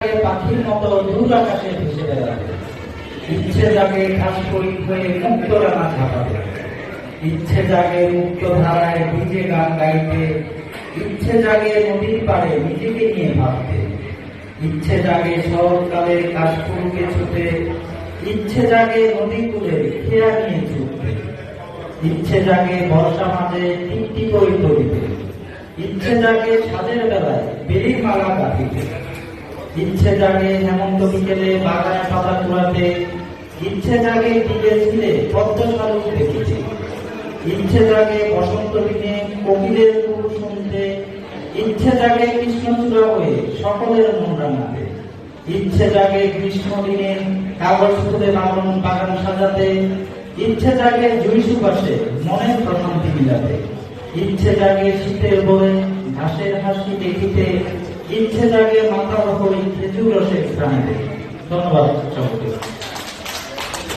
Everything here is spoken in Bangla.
পাখির মতো দূর আকাশে ভেসে বেড়াবে, ইচ্ছে জাগে ঘাস করি হয়ে মুক্ত রানা ঝাঁপাবে, ইচ্ছে জাগে মুক্ত ধারায় ভিজে গান গাইতে, ইচ্ছে জাগে নদীর পাড়ে নিজেকে নিয়ে ভাবতে, ইচ্ছে জাগে শরৎকালের কাশফুলকে ছুটে, ইচ্ছে জাগে নদী কূলে খেয়া নিয়ে ছুটতে, ইচ্ছে জাগে বর্ষা মাঝে টিকটি বই তরিতে, ইচ্ছে জাগে ছাদের বেলায় বেলির মালা গাঁথিতে, ইচ্ছে জাগে হেমন্ত বিকেলে বাগানে পাতা কুড়াতে, ইচ্ছে জাগে টিকে ছিলে পদ্ম শালুক দেখিতে, ইচ্ছে জাগে বসন্ত দিনে কোকিলের সুর শুনতে, ইচ্ছে জাগে কৃষ্ণচূড়া হয়ে সকলের মন রাঙাতে, ইচ্ছে জাগে গ্রীষ্ম দিনে কাগজ ফুলে বাগান সাজাতে, ইচ্ছে জাগে জুই সুবাসে মনের প্রশান্তি মিলাতে, ইচ্ছে জাগে শীতের বয়ে ঘাসের হাসি দেখিতে, ইচ্ছে জাগে মাথা হয়ে খেজুর রসে প্রাণীতে। ধন্যবাদ সকলকে।